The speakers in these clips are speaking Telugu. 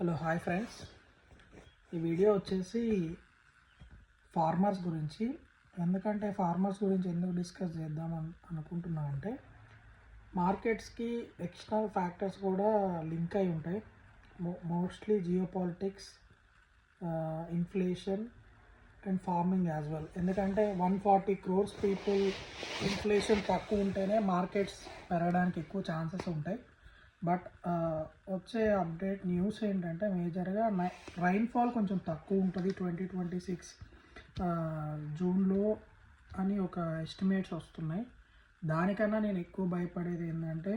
హలో హాయ్ ఫ్రెండ్స్, ఈ వీడియో వచ్చేసి ఫార్మర్స్ గురించి. ఎందుకంటే ఫార్మర్స్ గురించి ఎందుకు డిస్కస్ చేద్దాం అనుకుంటున్నా అంటే, మార్కెట్స్కి ఎక్స్టర్నల్ ఫ్యాక్టర్స్ కూడా లింక్ అయి ఉంటాయి. Mostly geopolitics, inflation and farming as well. ఎందుకంటే 140 crores పీపుల్ ఇన్ఫ్లేషన్ తక్కువ ఉంటేనే మార్కెట్స్ పెరగడానికి ఎక్కువ ఛాన్సెస్ ఉంటాయి. బట్ వచ్చే అప్డేట్ న్యూస్ ఏంటంటే, మేజర్గా రైన్ఫాల్ కొంచెం తక్కువ ఉంటుంది 2026 జూన్లో అని ఒక ఎస్టిమేట్స్ వస్తున్నాయి. దానికన్నా నేను ఎక్కువ భయపడేది ఏంటంటే,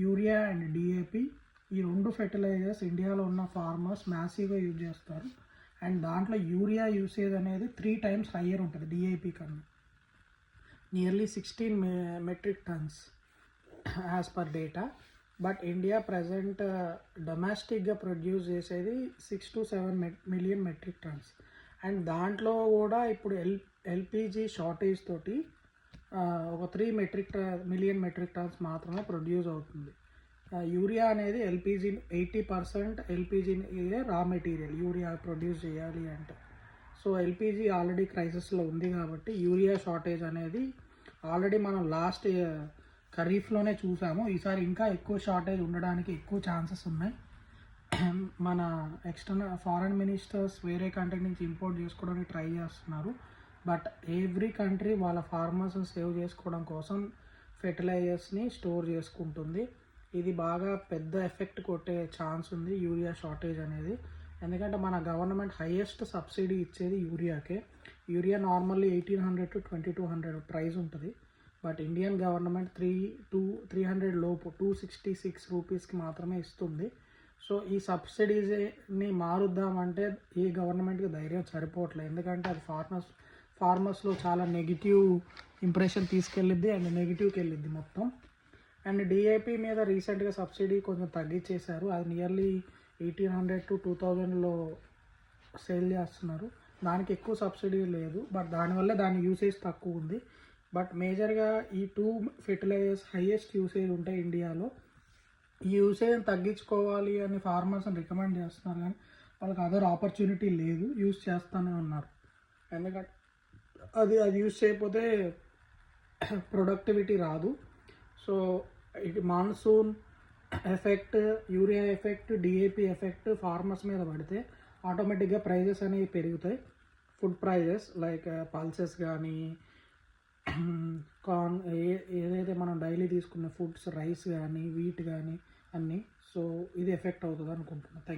యూరియా అండ్ డిఏపి, ఈ రెండు ఫెర్టిలైజర్స్ ఇండియాలో ఉన్న ఫార్మర్స్ మ్యాసివ్గా యూజ్ చేస్తారు. అండ్ దాంట్లో యూరియా యూసేజ్ అనేది 3 times హయ్యర్ ఉంటుంది డిఏపి కన్నా. Nearly 16 metric tons as per data. But India present డొమెస్టిక్గా ప్రొడ్యూస్ చేసేది 6 to 7 million metric tons. And దాంట్లో కూడా ఇప్పుడు ఎల్పిజి షార్టేజ్ తోటి ఒక 3 million metric tons మాత్రమే ప్రొడ్యూస్ అవుతుంది. యూరియా అనేది LPG 80% LPG raw material urea produce చేయాలి అంటే. సో ఎల్పిజి ఆల్రెడీ క్రైసిస్లో ఉంది కాబట్టి యూరియా షార్టేజ్ అనేది ఆల్రెడీ మనం లాస్ట్ ఖరీఫ్లోనే చూసాము. ఈసారి ఇంకా ఎక్కువ షార్టేజ్ ఉండడానికి ఎక్కువ ఛాన్సెస్ ఉన్నాయి. మన ఎక్స్టర్నల్ ఫారెన్ మినిస్టర్స్ వేరే కంట్రీ నుంచి ఇంపోర్ట్ చేసుకోవడానికి ట్రై చేస్తున్నారు. బట్ ఎవ్రీ కంట్రీ వాళ్ళ ఫార్మర్స్ని సేవ్ చేసుకోవడం కోసం ఫెర్టిలైజర్స్ని స్టోర్ చేసుకుంటుంది. ఇది బాగా పెద్ద ఎఫెక్ట్ కొట్టే ఛాన్స్ ఉంది యూరియా షార్టేజ్ అనేది. ఎందుకంటే మన గవర్నమెంట్ హైయెస్ట్ సబ్సిడీ ఇచ్చేది యూరియాకే. యూరియా నార్మల్లీ 1800 to 2200 ప్రైస్ ఉంటుంది. బట్ ఇండియన్ గవర్నమెంట్ 300 లోపు 266 రూపీస్కి మాత్రమే ఇస్తుంది. సో ఈ సబ్సిడీస్ని మారుద్దామంటే ఈ గవర్నమెంట్కి ధైర్యం సరిపోవట్లేదు. ఎందుకంటే అది ఫార్మర్స్లో చాలా నెగిటివ్ ఇంప్రెషన్ తీసుకెళ్ళిద్ది అండ్ నెగిటివ్కి వెళ్ళిద్ది మొత్తం. అండ్ డిఏపి మీద రీసెంట్గా సబ్సిడీ కొంచెం తగ్గించేశారు. అది నియర్లీ 1800 to 2000లో సేల్ చేస్తున్నారు. దానికి ఎక్కువ సబ్సిడీ లేదు, బట్ దానివల్ల దాని యూసేజ్ తక్కువ ఉంది. బట్ మేజర్గా ఈ 2 ఫెర్టిలైజర్స్ హైయెస్ట్ యూసేజ్ ఉంటాయి ఇండియాలో. ఈ యూసేజ్ తగ్గించుకోవాలి అని ఫార్మర్స్ని రికమెండ్ చేస్తున్నారు, కానీ వాళ్ళకి అదర్ ఆపర్చునిటీ లేదు, యూజ్ చేస్తూనే ఉన్నారు. ఎందుకంటే అది యూజ్ చేయకపోతే ప్రొడక్టివిటీ రాదు. సో ఇది monsoon effect, urea effect, DAP effect farmers మీద పడితే ఆటోమేటిక్గా ప్రైజెస్ అనేవి పెరుగుతాయి. ఫుడ్ ప్రైజెస్ లైక్ పల్సెస్ కానీ, కార్న్, ఏదైతే మనం డైలీ తీసుకునే ఫుడ్స్, రైస్ కానీ, వీట్ కానీ అన్నీ. సో ఇది ఎఫెక్ట్ అవుతుంది అనుకుంటున్నాను.